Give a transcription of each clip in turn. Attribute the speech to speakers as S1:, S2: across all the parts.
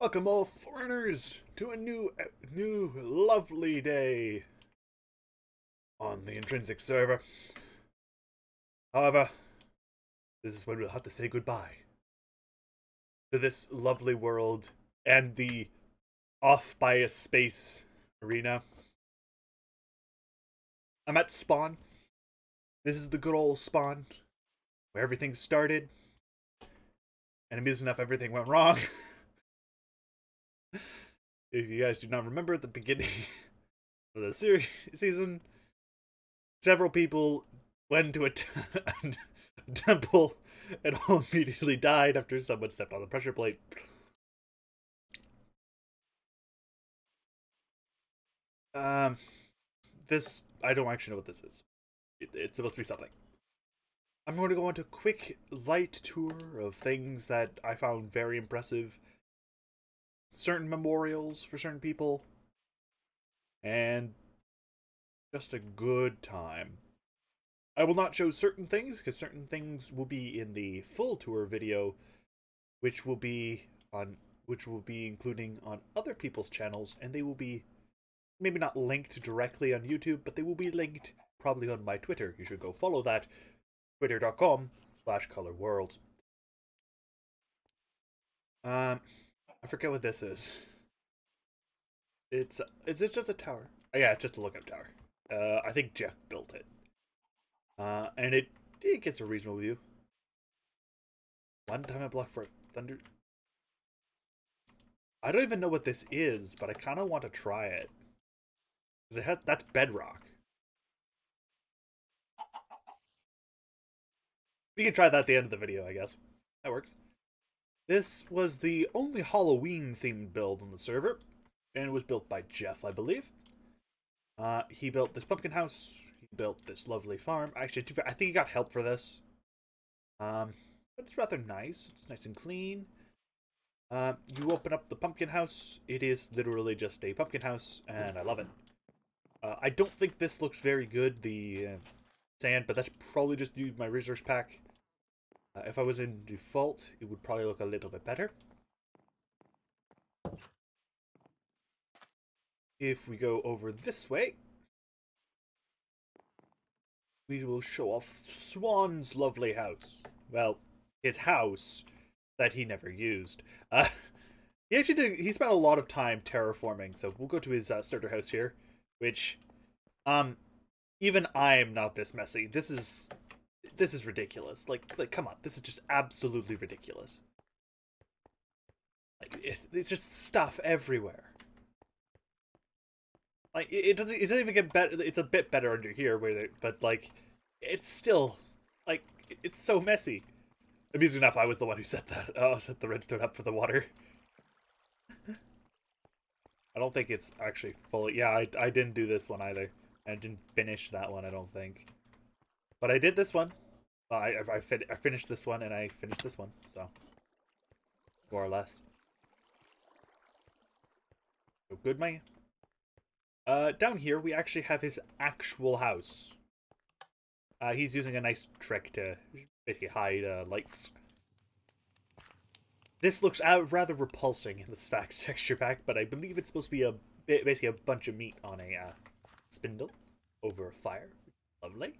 S1: Welcome all foreigners to a new lovely day on the Intrinsic server. However, this is when we'll have to say goodbye to this lovely world and the off-bias space arena. I'm at Spawn. This is the good old Spawn, where everything started, and amusing enough, everything went wrong. If you guys do not remember at the beginning of the season, several people went to a temple and all immediately died after someone stepped on the pressure plate. This, I don't actually know what this is. It's supposed to be something. I'm going to go on a quick, light tour of things that I found very impressive. Certain memorials for certain people. And just a good time. I will not show certain things, because certain things will be in the full tour video, which will be including on other people's channels, and they will be maybe not linked directly on YouTube, but they will be linked probably on my Twitter. You should go follow that. Twitter.com/colorworld. I forget what this is. Is this just a tower? Oh, yeah, it's just a lookout tower. I think Jeff built it. And it gets a reasonable view. One time I block for thunder. I don't even know what this is, but I kind of want to try it. That's bedrock. We can try that at the end of the video, I guess. That works. This was the only Halloween-themed build on the server, and it was built by Jeff, I believe. He built this pumpkin house. He built this lovely farm. Actually, I think he got help for this. But it's rather nice. It's nice and clean. You open up the pumpkin house. It is literally just a pumpkin house, and I love it. I don't think this looks very good, the sand, but that's probably just due to my resource pack. If I was in default, it would probably look a little bit better. If we go over this way, we will show off Swan's lovely house. Well, his house that he never used. He spent a lot of time terraforming, so we'll go to his starter house here, which, even I am not this messy. This is ridiculous. Like, come on, this is just absolutely ridiculous. Like, it's just stuff everywhere. Like, it doesn't even get better. It's a bit better under here, but like, it's still, like, it's so messy. Amusing enough, I was the one who set that. Set the redstone up for the water. I don't think it's actually fully. Yeah, I didn't do this one either. I didn't finish that one, I don't think. But I did this one. I finished this one, and I finished this one, so more or less. So good, man. Down here we actually have his actual house. He's using a nice trick to basically hide lights. This looks rather repulsing in the Sphax texture pack, but I believe it's supposed to be basically a bunch of meat on a spindle over a fire. Lovely.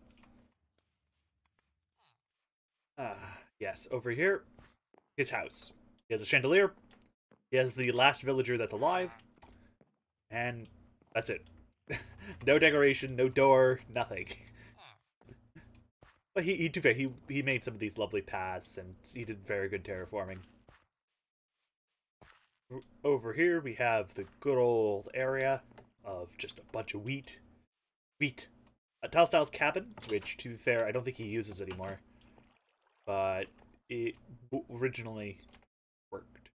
S1: Yes, over here, his house. He has a chandelier. He has the last villager that's alive. And that's it. No decoration, no door, nothing. But he made some of these lovely paths, and he did very good terraforming. Over here, we have the good old area of just a bunch of wheat. TyleStyle's cabin, which, to be fair, I don't think he uses anymore. But it originally worked.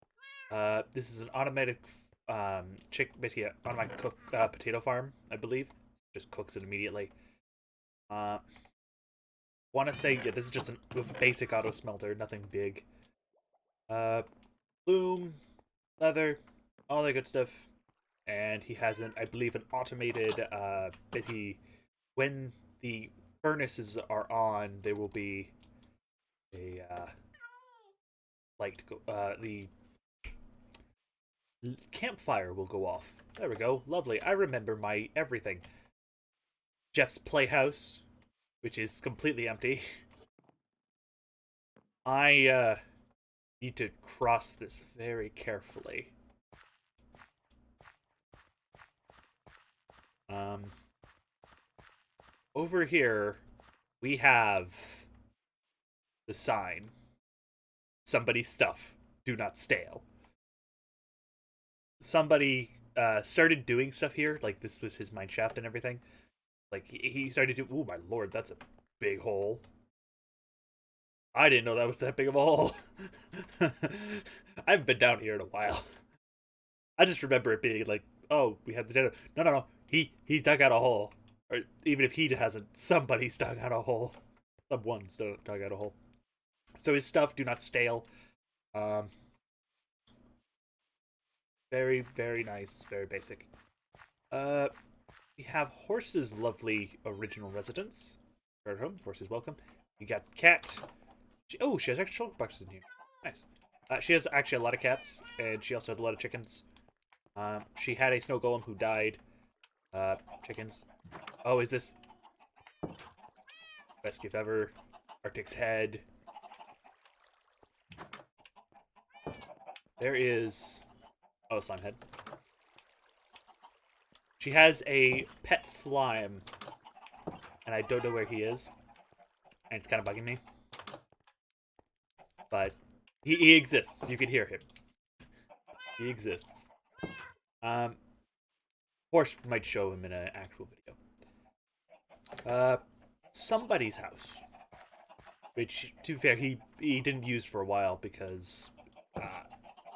S1: This is an automatic basically an automatic cook potato farm, I believe. Just cooks it immediately. Want to say, yeah, this is just a basic auto smelter, nothing big. Loom, leather, all that good stuff. And he has I believe, an automated, basically, when the furnaces are on, there will be a light go, campfire will go off. There we go. Lovely. I remember my everything. Jeff's playhouse, which is completely empty. I need to cross this very carefully. Over here, we have the sign. Somebody's stuff. Do not stale. Somebody started doing stuff here. Like, this was his mine shaft and everything. Like, he started to... Oh, my lord, that's a big hole. I didn't know that was that big of a hole. I haven't been down here in a while. I just remember it being like, oh, we have the data. No. He dug out a hole. Or even if he hasn't, somebody's dug out a hole. Someone's dug out a hole. So his stuff, do not stale. Very, very nice. Very basic. We have Horse's lovely original residence. Right home. Horse is welcome. You got cat. She has extra boxes in here. Nice. She has actually a lot of cats, and she also has a lot of chickens. She had a snow golem who died. Chickens. Oh, is this... Best gift ever. Artic's head. There is... Oh, slime head. She has a pet slime. And I don't know where he is. And it's kind of bugging me. But he exists. You can hear him. He exists. Horse might show him in an actual video. Somebody's house. Which, to be fair, he didn't use for a while because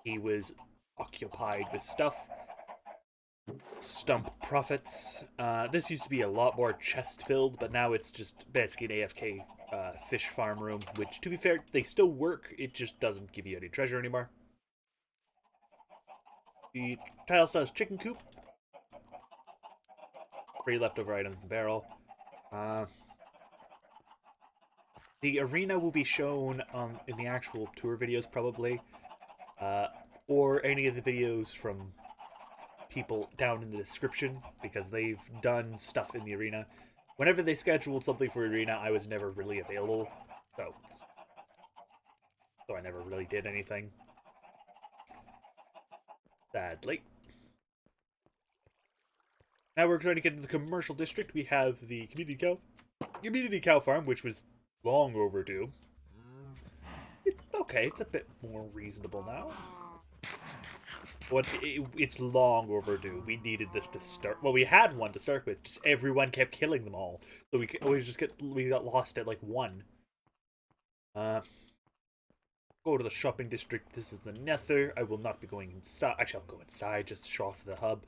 S1: he was occupied with stuff. Stump profits. This used to be a lot more chest filled, but now it's just basically an AFK fish farm room, which, to be fair, they still work. It just doesn't give you any treasure anymore. The TyleStyle's chicken coop. Free leftover items in the barrel. The arena will be shown in the actual tour videos, probably. Or any of the videos from people down in the description, because they've done stuff in the arena. Whenever they scheduled something for arena, I was never really available, so I never really did anything. Sadly. Now we're trying to get into the commercial district. We have the community cow farm, which was long overdue. Okay, it's a bit more reasonable now. But it's long overdue. We needed this to start. Well, we had one to start with. Just everyone kept killing them all, so we got lost at like one. Go to the shopping district. This is the Nether. I will not be going inside. Actually, I'll go inside just to show off the hub.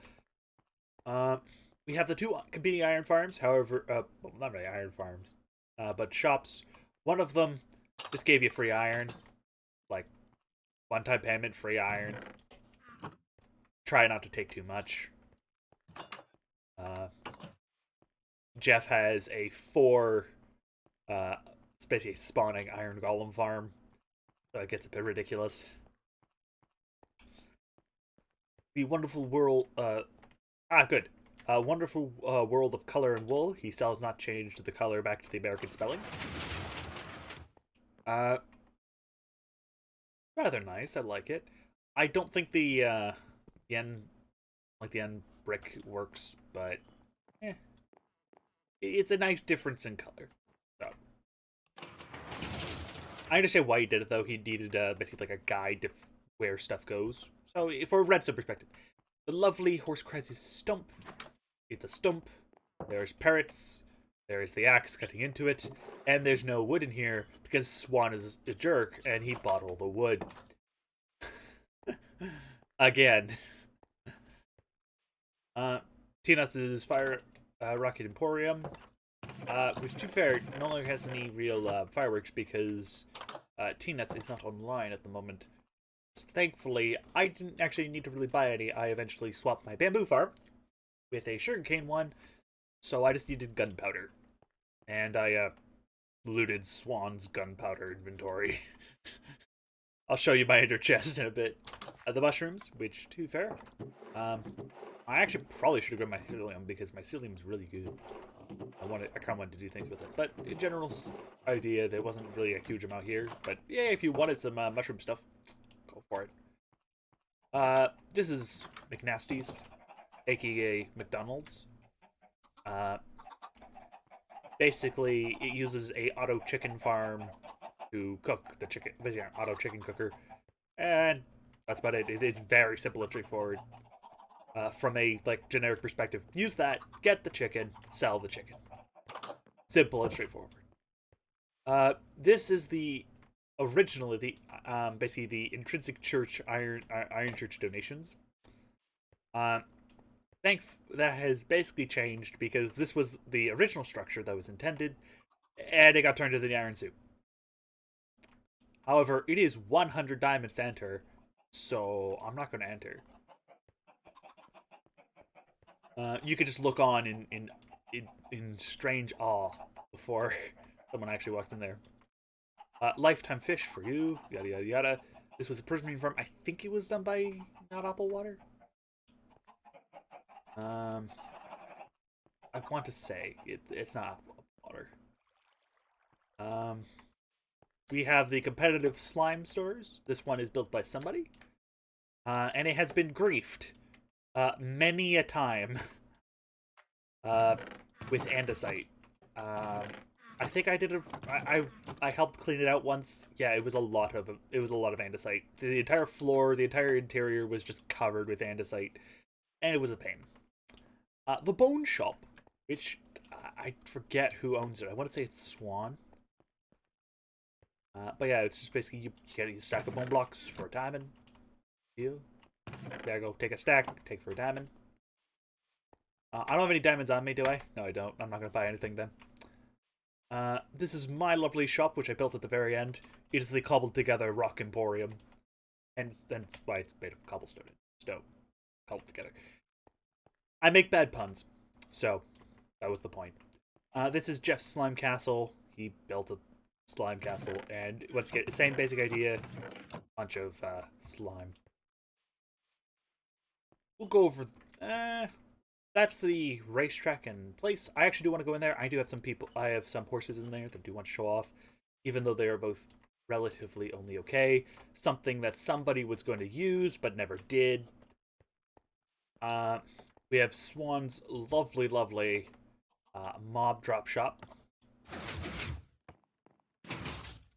S1: We have the two competing iron farms. However, well, not really iron farms, but shops. One of them just gave you free iron, like one-time payment, free iron. Try not to take too much. Jeff has a 4, it's basically a spawning iron golem farm, so it gets a bit ridiculous. The wonderful world, good. Wonderful world of color and wool. He still has not changed the color back to the American spelling. Rather nice. I like it. I don't think the end brick works, but it's a nice difference in color. So I understand why he did it, though. He needed basically like a guide to where stuff goes. So for a redstone perspective, the lovely Horsecraz's stump. It's a stump. There's parrots. There's the axe cutting into it, and there's no wood in here because Swan is a jerk and he bought all the wood. Again. T-Nuts' Fire Rocket Emporium, which, to be fair, no longer has any real fireworks because T-Nuts is not online at the moment. Thankfully, I didn't actually need to really buy any. I eventually swapped my bamboo farm with a sugarcane one, so I just needed gunpowder. And I looted Swan's gunpowder inventory. I'll show you my inner chest in a bit. The mushrooms, which, to be fair, I actually probably should have grabbed my psyllium because my psyllium is really good. I kind of wanted to do things with it, but in general idea, there wasn't really a huge amount here. But yeah, if you wanted some mushroom stuff, go for it. This is McNasty's, aka McDonald's. Basically, it uses a auto chicken farm to cook the chicken, basically an auto chicken cooker, and that's about it. It's very simple and straightforward. From a generic perspective, use that, get the chicken, sell the chicken. Simple and straightforward. This is originally basically the Intrinsic Church Iron Church donations. That has basically changed because this was the original structure that was intended, and it got turned into the Iron Suit. However, it is 100 diamonds to enter, so I'm not going to enter. You could just look on in strange awe before someone actually walked in there. Lifetime fish for you, yada yada yada. This was a prismarine farm. I think it was done by NotWaterAppleWater. I want to say it's not water. We have the competitive slime stores. This one is built by somebody, and it has been griefed many a time with andesite. I think I did I helped clean it out once. Yeah, it was a lot of andesite. The entire floor, the entire interior was just covered with andesite, and it was a pain. The bone shop, which I forget who owns it. I want to say it's Swan. But yeah, it's just basically you get a stack of bone blocks for a diamond. Deal. There you go. Take a stack. Take for a diamond. I don't have any diamonds on me, do I? No, I don't. I'm not going to buy anything then. This is my lovely shop, which I built at the very end. It is the cobbled together rock emporium. And that's why it's made of cobblestone and stone. Cobbled together. I make bad puns. So, that was the point. This is Jeff's slime castle. He built a slime castle. And once again, same basic idea. Bunch of slime. We'll go over... that's the racetrack and place. I actually do want to go in there. I do have some people. I have some horses in there that I do want to show off, even though they are both relatively only okay. Something that somebody was going to use but never did. We have Swan's lovely, lovely mob drop shop,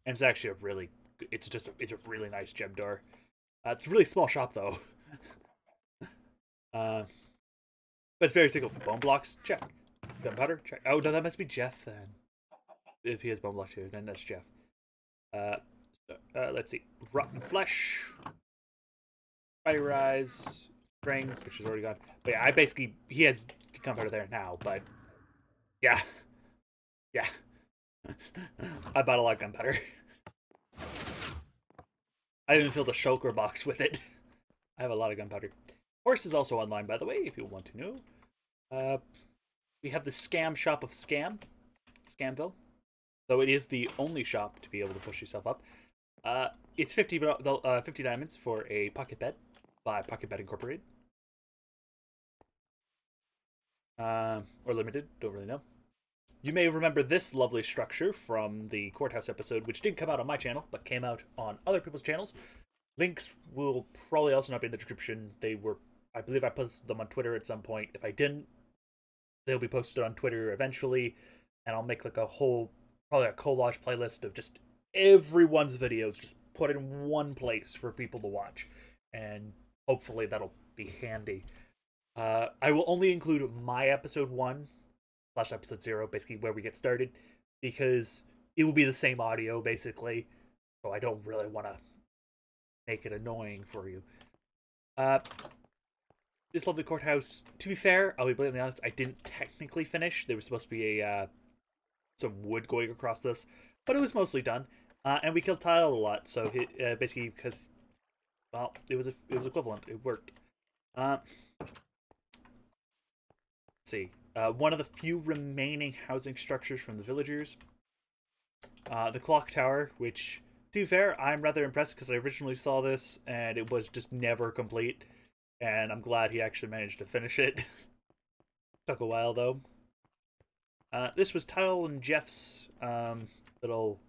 S1: and it's actually it's a really nice gem door. It's a really small shop though. But it's very simple. Bone blocks, check. Gunpowder, check. Oh, no, that must be Jeff then. If he has bone blocks here, then that's Jeff. Let's see. Rotten flesh. Fire rise. Spring, which is already gone. But yeah, he has gunpowder there now, but yeah. Yeah. I bought a lot of gunpowder. I even filled a shulker box with it. I have a lot of gunpowder. Horse is also online, by the way, if you want to know. We have the scam shop of Scamville. Though it is the only shop to be able to push yourself up. It's 50 diamonds for a pocket bed by Pocket Bed Incorporated. Or limited, don't really know. You may remember this lovely structure from the courthouse episode, which didn't come out on my channel, but came out on other people's channels. Links will probably also not be in the description. I believe I posted them on Twitter at some point. If I didn't, they'll be posted on Twitter eventually, and I'll make probably a collage playlist of just everyone's videos, just put in one place for people to watch, and hopefully that'll be handy. I will only include my episode 1 / episode 0, basically where we get started, because it will be the same audio, basically, so I don't really want to make it annoying for you. This lovely courthouse, to be fair, I'll be blatantly honest, I didn't technically finish. There was supposed to be some wood going across this, but it was mostly done. And we killed Tyle a lot, so basically because, well, it was equivalent. It worked. Let's see. One of the few remaining housing structures from the villagers. The clock tower, which To be fair, I'm rather impressed because I originally saw this and it was just never complete. And I'm glad he actually managed to finish it. Took a while though. This was Tyle and Jeff's little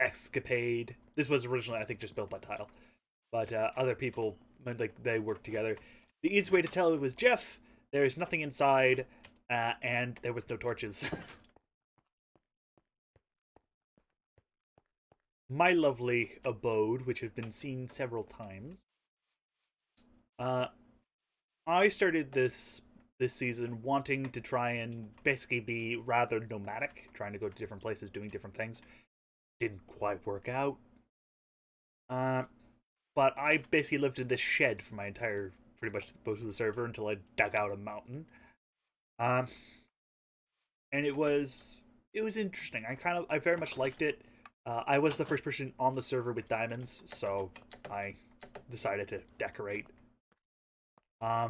S1: escapade. This was originally, I think, just built by Tyle, but other people, like, they worked together. The easiest way to tell it was Jeff. There is nothing inside, and there was no torches. My lovely abode, which has been seen several times. I started this season wanting to try and basically be rather nomadic, trying to go to different places, doing different things. Didn't quite work out. But I basically lived in this shed for my entire, pretty much most of the server until I dug out a mountain. And it was interesting. I very much liked it. I was the first person on the server with diamonds, so I decided to decorate. I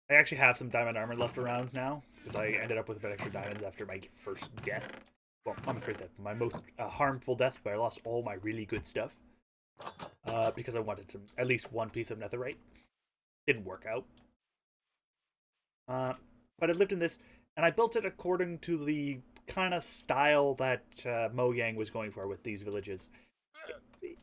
S1: actually have some diamond armor left around now because I ended up with a bit extra diamonds after my first death. Well, I'm afraid that my most harmful death, where I lost all my really good stuff because I wanted at least one piece of netherite. Didn't work out. But I lived in this, and I built it according to the kind of style that Mojang was going for with these villages.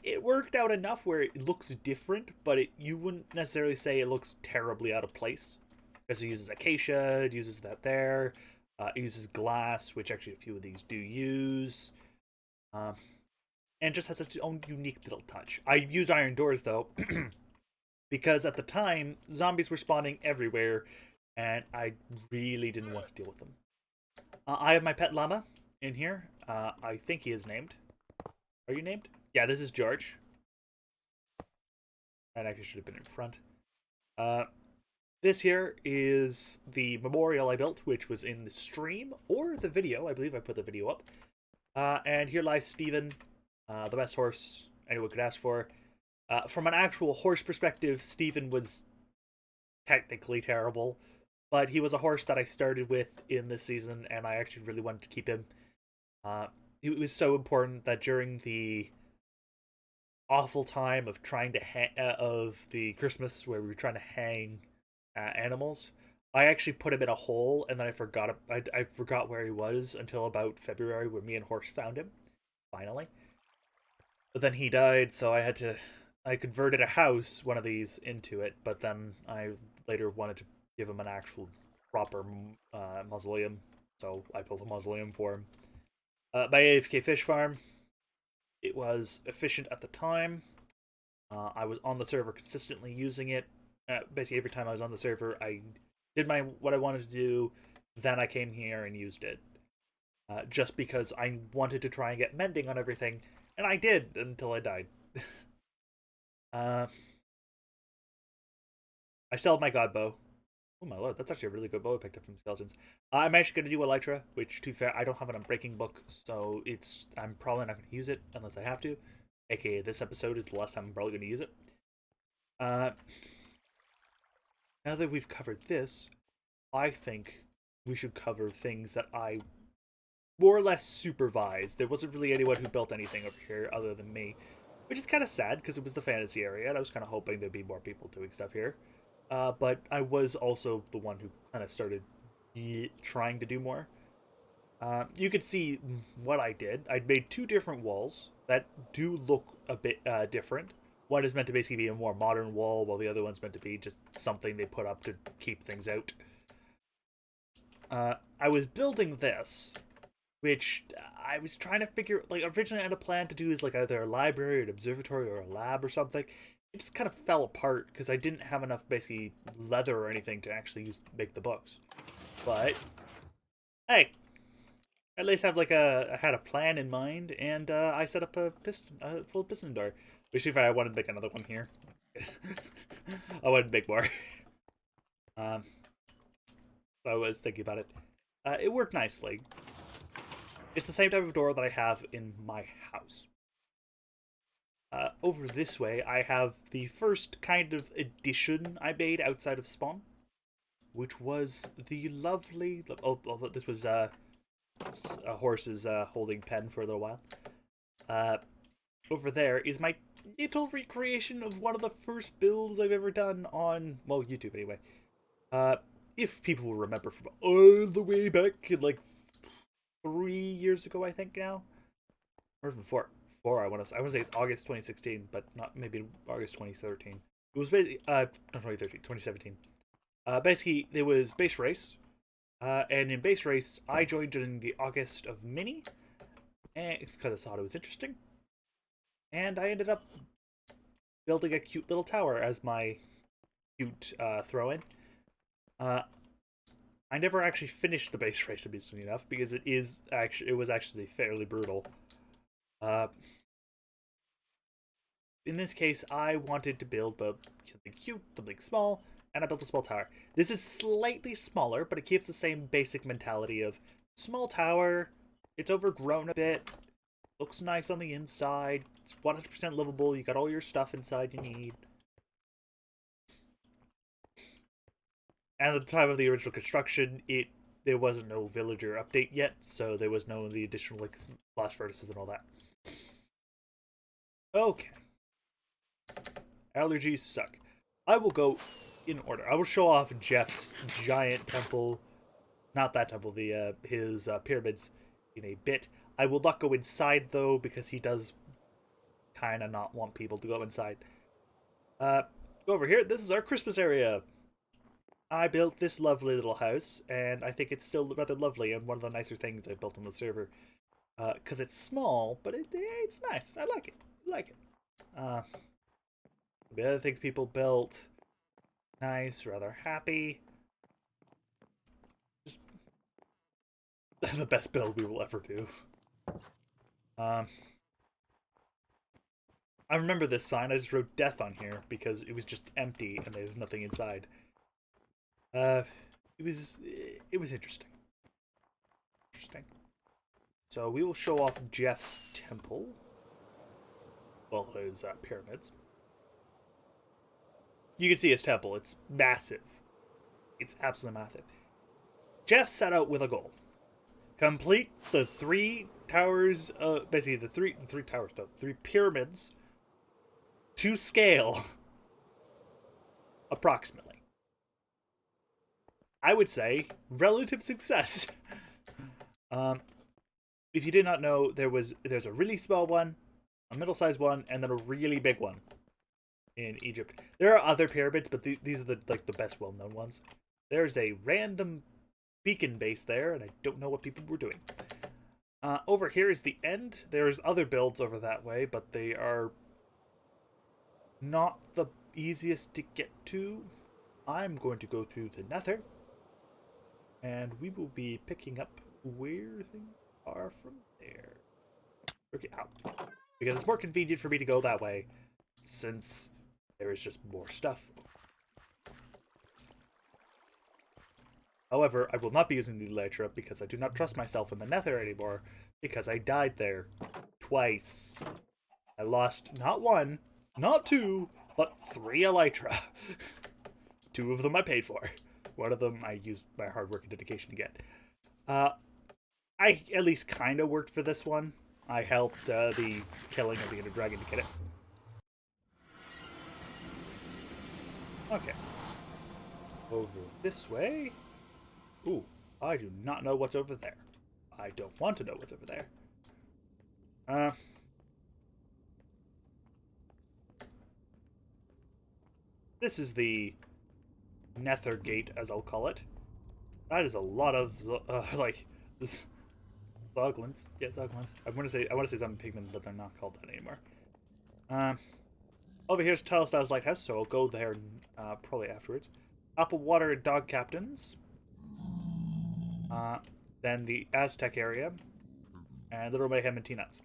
S1: It worked out enough where it looks different, but you wouldn't necessarily say it looks terribly out of place. Because it uses acacia, it uses that there, it uses glass, which actually a few of these do use. And just has its own unique little touch. I use iron doors, though, because at the time, zombies were spawning everywhere, and I really didn't want to deal with them. I have my pet llama in here. I think he is named. Are you named? Yeah, this is George. That actually should have been in front. This here is the memorial I built, which was in the stream or the video. I believe I put the video up. And here lies Steven, the best horse anyone could ask for. From an actual horse perspective, Steven was technically terrible, but he was a horse that I started with in this season, and I actually really wanted to keep him. It was so important that during the awful time of trying to of the Christmas where we were trying to hang animals, I actually put him in a hole, and then I forgot where he was until about February, where me and Horse found him finally. But then he died, so I converted a house, one of these, into it. But then I later wanted to give him an actual proper mausoleum, so I built a mausoleum for him. My AFK fish farm. It was efficient at the time. I was on the server consistently using it. Basically, every time I was on the server, I did what I wanted to do. Then I came here and used it. Just because I wanted to try and get mending on everything. And I did until I died. I still have my god bow. Oh my lord, that's actually a really good bow I picked up from Skeletons. I'm actually going to do Elytra, which, to be fair, I don't have an unbreaking book, so I'm probably not going to use it unless I have to. AKA, this episode is the last time I'm probably going to use it. Now that we've covered this, I think we should cover things that I more or less supervised. There wasn't really anyone who built anything over here other than me, which is kind of sad because it was the fantasy area, and I was kind of hoping there'd be more people doing stuff here. But I was also the one who kind of started trying to do more. You could see what I did. I'd made 2 different walls that do look a bit different. One is meant to basically be a more modern wall, while the other one's meant to be just something they put up to keep things out. I was building this, which I was trying to figure, like, originally I had a plan to do is like either a library, an observatory, or a lab or something. It just kind of fell apart because I didn't have enough basically leather or anything to actually make the books. But hey, at least have like I had a plan in mind, and I set up a full piston door. Which if I wanted to make another one here, I wanted to make more. So I was thinking about it. It worked nicely. It's the same type of door that I have in my house. Over this way, I have the first kind of addition I made outside of spawn, which was the lovely. Oh, this was a horse's holding pen for a little while. Over there is my little recreation of one of the first builds I've ever done on, well, YouTube anyway. If people will remember from all the way back, like 3 years ago, I think now, or even four. I want to say August 2016, but not maybe August 2013. It was basically not 2013, 2017. Basically, there was base race, and in base race, I joined during the August of Mini, and it's because I thought it was interesting, and I ended up building a cute little tower as my cute throw-in. I never actually finished the base race, amusingly enough, because it was actually fairly brutal. In this case, I wanted to build something cute, something small, and I built a small tower. This is slightly smaller, but it keeps the same basic mentality of small tower. It's overgrown a bit. Looks nice on the inside. It's 100% livable. You got all your stuff inside you need. And at the time of the original construction, there wasn't no villager update yet, so there was no the additional like blast furnaces and all that. Okay. Allergies suck. I will go in order. I will show off Jeff's giant temple, not that temple, his pyramids in a bit. I will not go inside though because he does kind of not want people to go inside. Go over here. This is our Christmas area. I built this lovely little house, and I think it's still rather lovely and one of the nicer things I built on the server. Because it's small, but it's nice. I like it. The other things people built, nice, rather happy. Just the best build we will ever do. I remember this sign. I just wrote death on here because it was just empty and there's nothing inside. It was interesting. So we will show off Jeff's temple. Well, his pyramids. You can see his temple. It's massive. It's absolutely massive. Jeff set out with a goal. Complete the 3 towers, basically the three towers, no, 3 pyramids to scale. Approximately. I would say relative success. If you did not know, there's a really small one, a middle-sized one, and then a really big one in Egypt. There are other pyramids, but these are the best well-known ones. There's a random beacon base there, and I don't know what people were doing. Over here is the end. There's other builds over that way, but they are not the easiest to get to. I'm going to go to the Nether, and we will be picking up where things are from there. Okay, out. Because it's more convenient for me to go that way, since there is just more stuff. However, I will not be using the Elytra because I do not trust myself in the Nether anymore, because I died there twice. I lost not 1, not 2, but 3 Elytra. 2 of them I paid for. 1 of them I used my hard work and dedication to get. I at least kind of worked for this one. I helped the killing of the Ender Dragon to get it. Okay. Over this way. Ooh, I do not know what's over there. I don't want to know what's over there. This is the Nether Gate, as I'll call it. That is a lot of this Zoglins. Yeah, Zoglins. I want to say something pigment, but they're not called that anymore. Over here's TyleStyle's lighthouse, so I'll go there probably afterwards. AppleWater and Dog Captains. Then the Aztec area, and Little Mayhem and T-Nuts.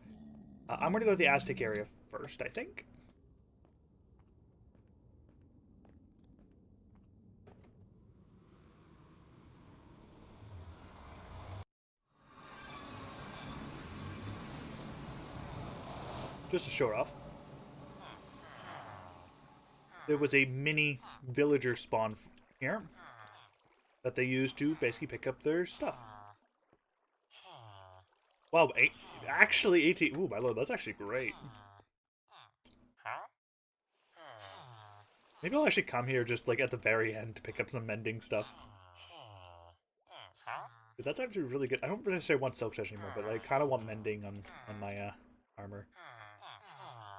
S1: I'm going to go to the Aztec area first, I think. Just to show it off. There was a mini villager spawn here that they used to basically pick up their stuff. Wow, actually 18. Ooh, my lord, that's actually great. Maybe I'll actually come here just like at the very end to pick up some mending stuff. But that's actually really good. I don't necessarily want silk touch anymore, but I kind of want mending on my armor.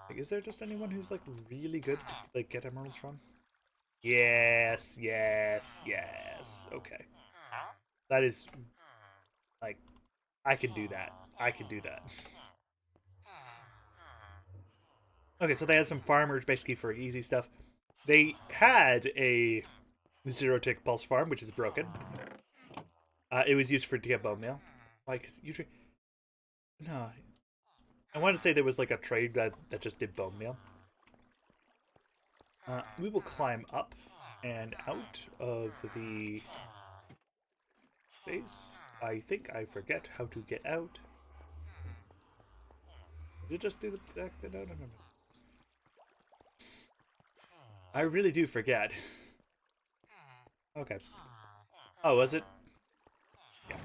S1: Like, is there just anyone who's like really good to like get emeralds from? Yes, yes, yes. Okay, that is like I can do that. I can do that. Okay, so they had some farmers basically for easy stuff. They had a zero tick pulse farm, which is broken. It was used for to get bone meal. Like usually, no. I want to say there was like a trade that just did bone meal. We will climb up and out of the base. I think I forget how to get out. Did it just do the back? No, no, no, no. I really do forget. Okay. Oh, was it? Yeah.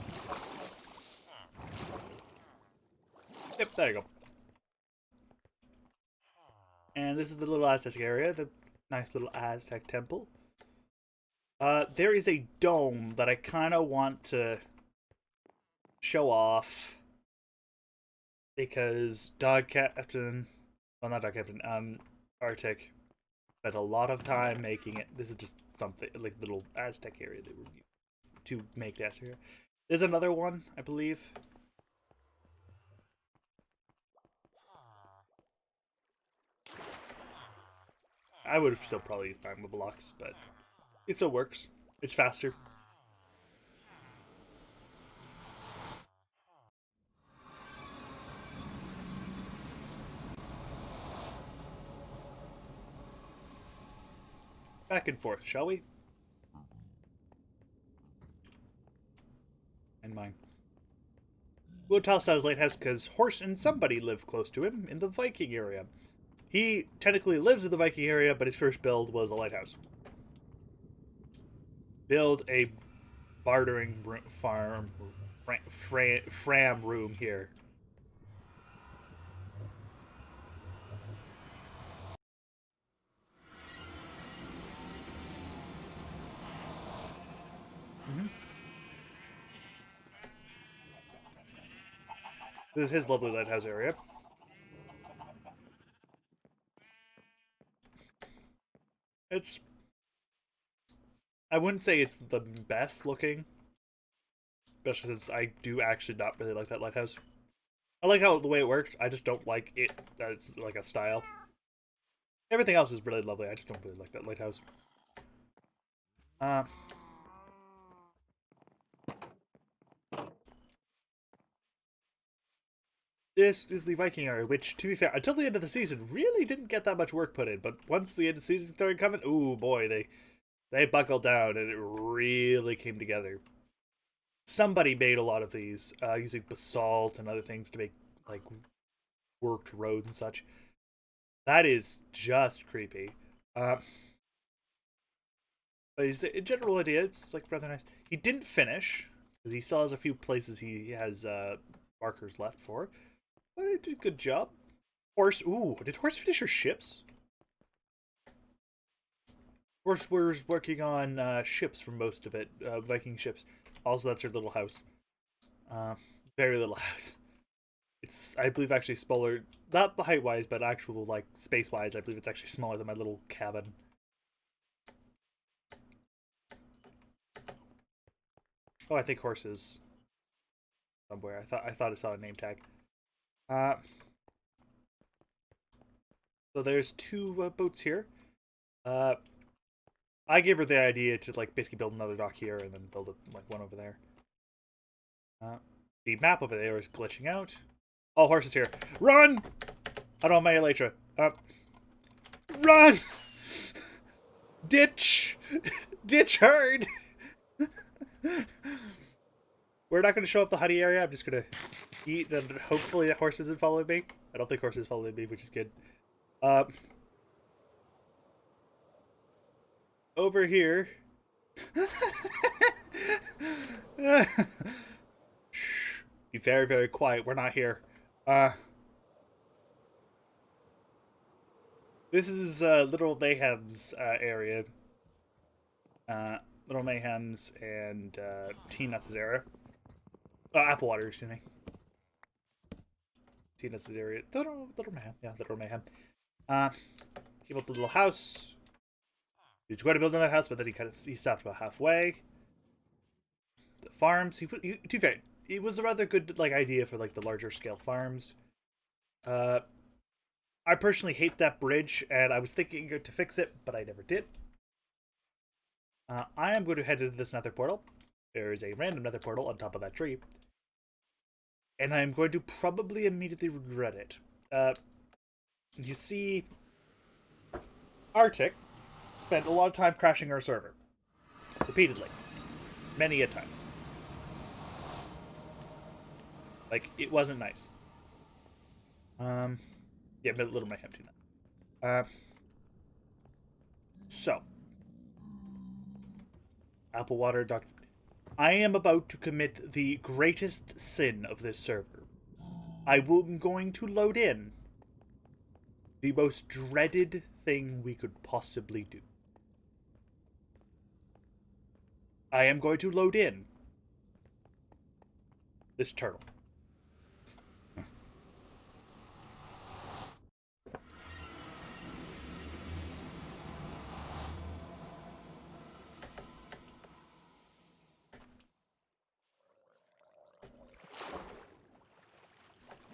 S1: Yep, there you go. And this is the little Aztec area, the nice little Aztec temple. There is a dome that I kind of want to show off because Dog Captain, well, not Dog Captain, Artic spent a lot of time making it. This is just something like little Aztec area they were to make the Aztec area. There's another one, I believe. I would have still probably used Primal Blocks, but it still works. It's faster. Back and forth, shall we? And mine. Well, TyleStyle's lighthouse because Horse and somebody live close to him in the Viking area. He technically lives in the Viking area, but his first build was a lighthouse. Build a bartering farm, fram room here. This is his lovely lighthouse area. It's... I wouldn't say it's the best looking. Especially since I do actually not really like that lighthouse. I like how the way it works. I just don't like it that it's like a style. Everything else is really lovely. I just don't really like that lighthouse. This is the Viking area, which, to be fair, until the end of the season, really didn't get that much work put in. But once the end of the season started coming, ooh boy, they buckled down and it really came together. Somebody made a lot of these using basalt and other things to make like worked roads and such. That is just creepy. But in general idea, it's like rather nice. He didn't finish because he still has a few places he has markers left for. But he did a good job. Horse, ooh, did Horse finish her ships? Horse was working on ships for most of it, Viking ships. Also, that's her little house. Very little house. It's, I believe, actually smaller, not the height-wise, but actual, like, space-wise, I believe it's actually smaller than my little cabin. Oh, I think horses somewhere. I thought I saw a name tag. So there's two boats here. I gave her the idea to like basically build another dock here and then build like one over there. The map over there is glitching out. All horses here. Run! I don't have my elytra. Run! Ditch! Ditch herd! We're not going to show up the honey area. I'm just going to eat and hopefully the horse isn't following me. I don't think horse is following me, which is good. Over here. Shh. Be very, very quiet. We're not here. This is Little Mayhem's area. Little Mayhem's and T-Nuts' area. Applewater, excuse me. T-Nuts' area. Little Mayhem. Yeah, Little Mayhem. He built a little house. He was going to build another house, but then he stopped about halfway. The farms. To be fair, it was a rather good idea for the larger scale farms. I personally hate that bridge, and I was thinking to fix it, but I never did. I am going to head into this nether portal. There is a random nether portal on top of that tree. And I'm going to probably immediately regret it. You see, Artic spent a lot of time crashing our server. Repeatedly. Many a time. It wasn't nice. Yeah, but a little mayhem too now. So. Applewater, I am about to commit the greatest sin of this server. I am going to load in the most dreaded thing we could possibly do. I am going to load in this turtle.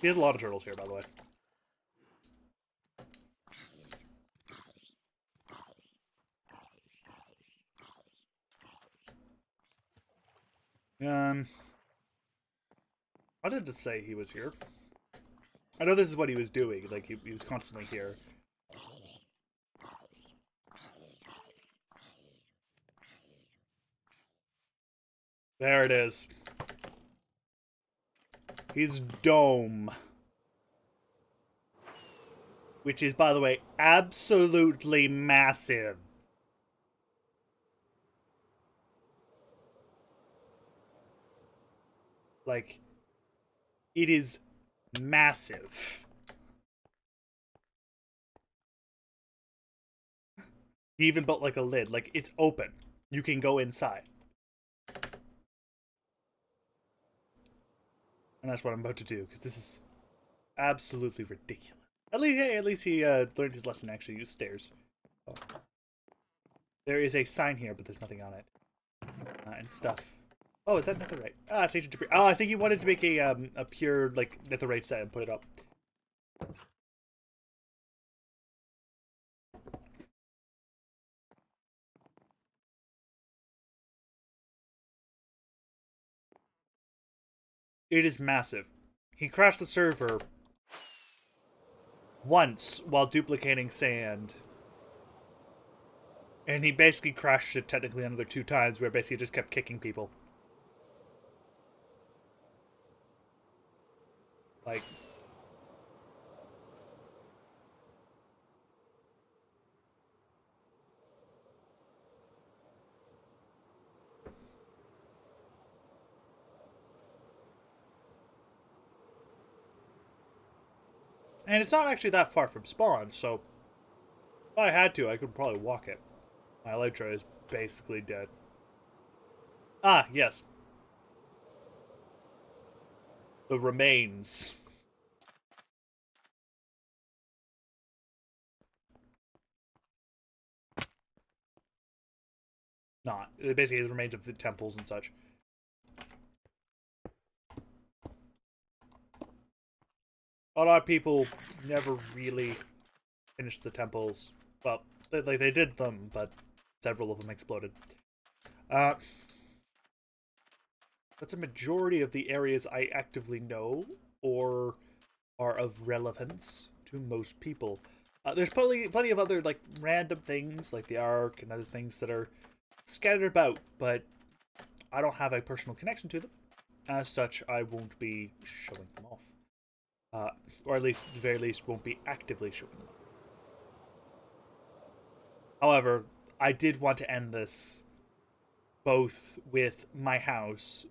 S1: There's a lot of turtles here, by the way. I did to say he was here. I know this is what he was doing. He was constantly here. There it is. His dome. Which is, by the way, absolutely massive. It is massive. He even built a lid. It's open. You can go inside. And that's what I'm about to do, because this is absolutely ridiculous. At least he learned his lesson and actually used stairs. Oh. There is a sign here, but there's nothing on it. And stuff. Oh, is that netherite? It's ancient debris. Oh, I think he wanted to make a pure, netherite set and put it up. It is massive. He crashed the server once while duplicating sand. And he basically crashed it technically another 2 times, where basically just kept kicking people. And it's not actually that far from spawn, so if I had to, I could probably walk it. My elytra is basically dead. Ah, yes. The remains. Not. Basically, the remains of the temples and such. A lot of people never really finished the temples. Well, they did them, but several of them exploded. That's a majority of the areas I actively know or are of relevance to most people. There's plenty of other random things like the Arc and other things that are scattered about, but I don't have a personal connection to them. As such, I won't be showing them off. Or at least, at the very least, won't be actively showing them off. However, I did want to end this both with my house,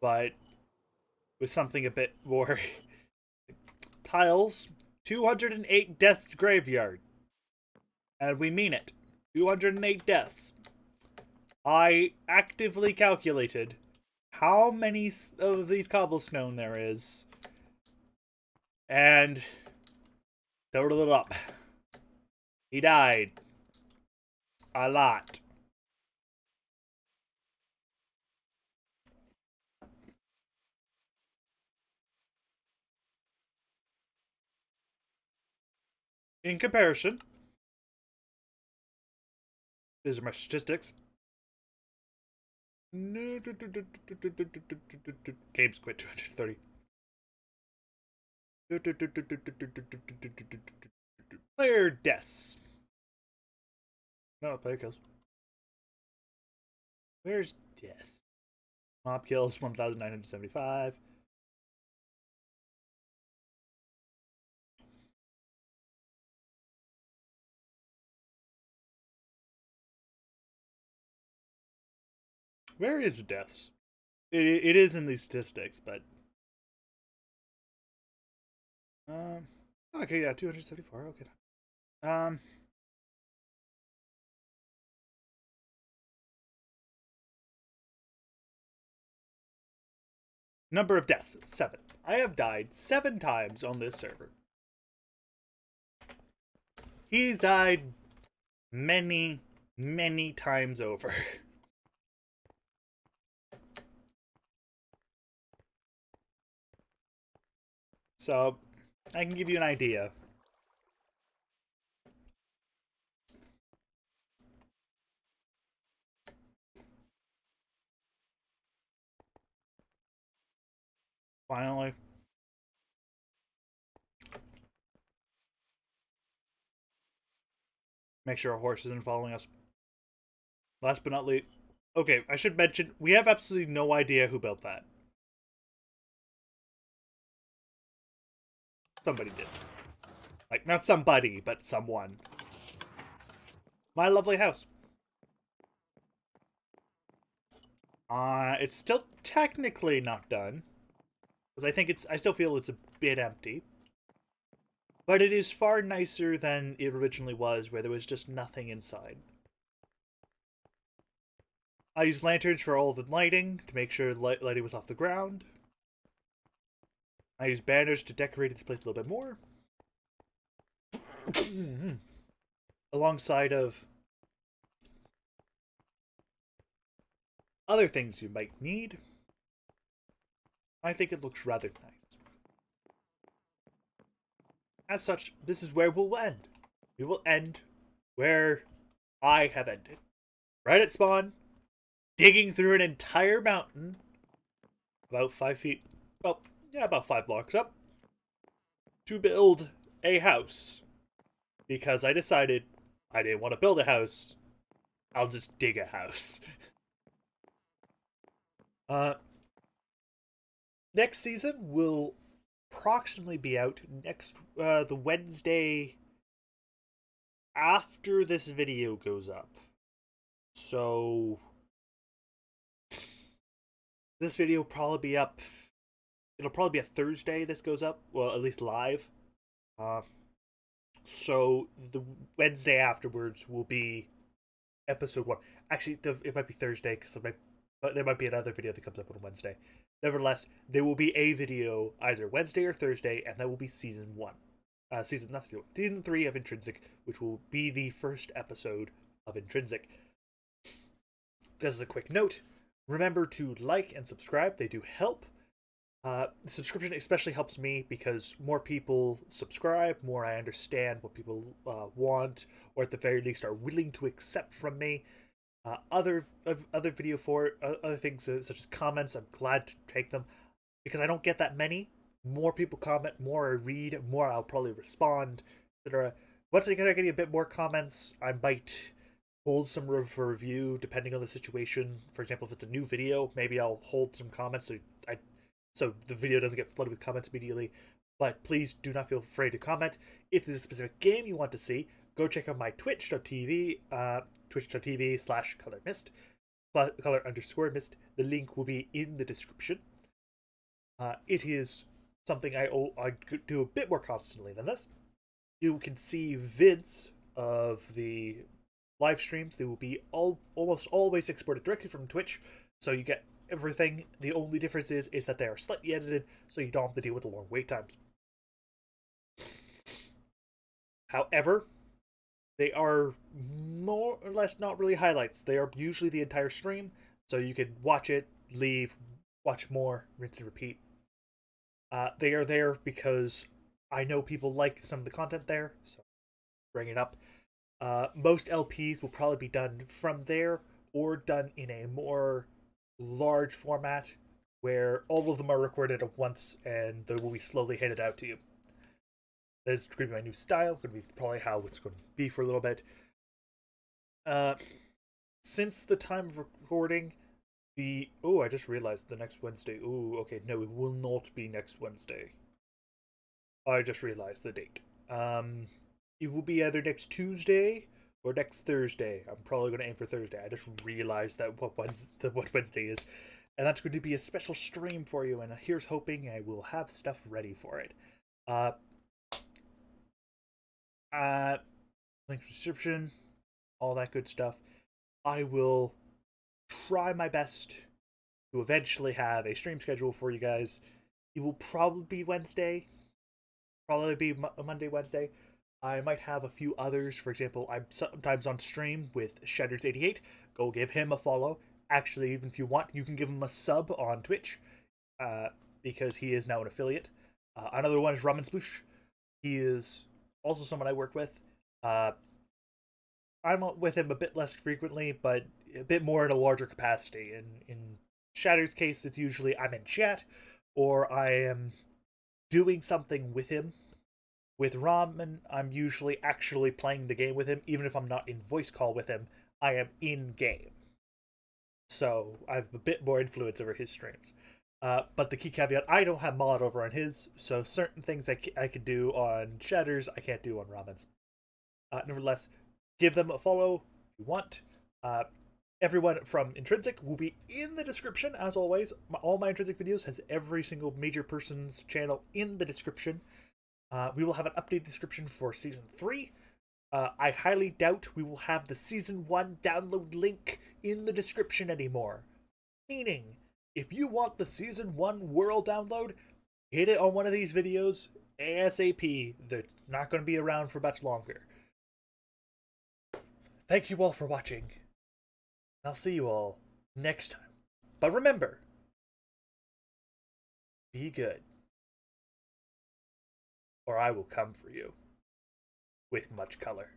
S1: but with something a bit more tiles. 208 deaths graveyard. And we mean it. 208 deaths. I actively calculated how many of these cobblestone there is. And total it up. He died. A lot. In comparison, these are my statistics. Games quit 230. Player deaths. No, player kills. Where's deaths? Mob kills 1,975. Where is deaths? It is in these statistics, but okay, yeah, 274. Okay. Number of deaths, 7. I have died 7 times on this server. He's died many, many times over. So, I can give you an idea. Finally. Make sure our horse isn't following us. Last but not least. Okay, I should mention, we have absolutely no idea who built that. Somebody did. Like, not somebody, but someone. My lovely house. It's still technically not done. Because I still feel it's a bit empty. But it is far nicer than it originally was, where there was just nothing inside. I used lanterns for all the lighting, to make sure lighting was off the ground. I used banners to decorate this place a little bit more. Alongside of other things you might need. I think it looks rather nice. As such, this is where we'll end. We will end where I have ended. Right at spawn, digging through an entire mountain, about 5 feet, well, yeah, about 5 blocks up, to build a house. Because I decided I didn't want to build a house, I'll just dig a house. Next season will approximately be out the Wednesday after this video goes up. So this video will probably be up. It'll probably be a Thursday this goes up. Well, at least live. So the Wednesday afterwards will be episode 1. Actually, it might be Thursday because there might be another video that comes up on Wednesday. Nevertheless, there will be a video either Wednesday or Thursday, and that will be season 1. Season 3 of Intrinsic, which will be the first episode of Intrinsic. Just as a quick note, remember to like and subscribe. They do help. Subscription especially helps me because more people subscribe, more I understand what people want, or at the very least are willing to accept from me. Other things such as comments, I'm glad to take them because I don't get that many. More people comment, more I read, more I'll probably respond, etc. Once I get getting a bit more comments, I might hold some for review depending on the situation. For example, if it's a new video, maybe I'll hold some comments so the video doesn't get flooded with comments immediately. But please do not feel afraid to comment. If there's a specific game you want to see, go check out my twitch.tv, twitch.tv/colormist, color_mist. The link will be in the description. It is something I could do a bit more constantly than this. You can see vids of the live streams. They will be almost always exported directly from Twitch, so you get everything. The only difference is that they are slightly edited, so you don't have to deal with the long wait times. However, they are more or less not really highlights. They are usually the entire stream, so you can watch it, leave, watch more, rinse and repeat. They are there because I know people like some of the content there, so bring it up. Most LPs will probably be done from there or done in a more large format where all of them are recorded at once and they will be slowly handed out to you. This is going to be my new style, going to be probably how it's going to be for a little bit. Since the time of recording, I just realized the next Wednesday. Okay, no, it will not be next Wednesday. I just realized the date. It will be either next Tuesday or next Thursday. I'm probably going to aim for Thursday. I just realized that what Wednesday is. And that's going to be a special stream for you, and here's hoping I will have stuff ready for it. Link description, all that good stuff. I will try my best to eventually have a stream schedule for you guys. It will probably be Wednesday. Probably be Monday, Wednesday. I might have a few others. For example, I'm sometimes on stream with Shatters88. Go give him a follow. Actually, even if you want, you can give him a sub on Twitch, because he is now an affiliate. Another one is Ramen Sploosh. He is also someone I work with. I'm with him a bit less frequently, but a bit more in a larger capacity. In Shatter's case, it's usually I'm in chat, or I am doing something with him. With Ramen, I'm usually actually playing the game with him. Even if I'm not in voice call with him, I am in game. So I have a bit more influence over his streams. But the key caveat, I don't have mod over on his, so certain things I can do on Shatters, I can't do on Ramen's. Nevertheless, give them a follow if you want. Everyone from Intrinsic will be in the description, as always. All my Intrinsic videos has every single major person's channel in the description. We will have an updated description for Season 3. I highly doubt we will have the Season 1 download link in the description anymore. Meaning, if you want the Season 1 world download, hit it on one of these videos ASAP. They're not going to be around for much longer. Thank you all for watching. I'll see you all next time. But remember, be good, or I will come for you with much color.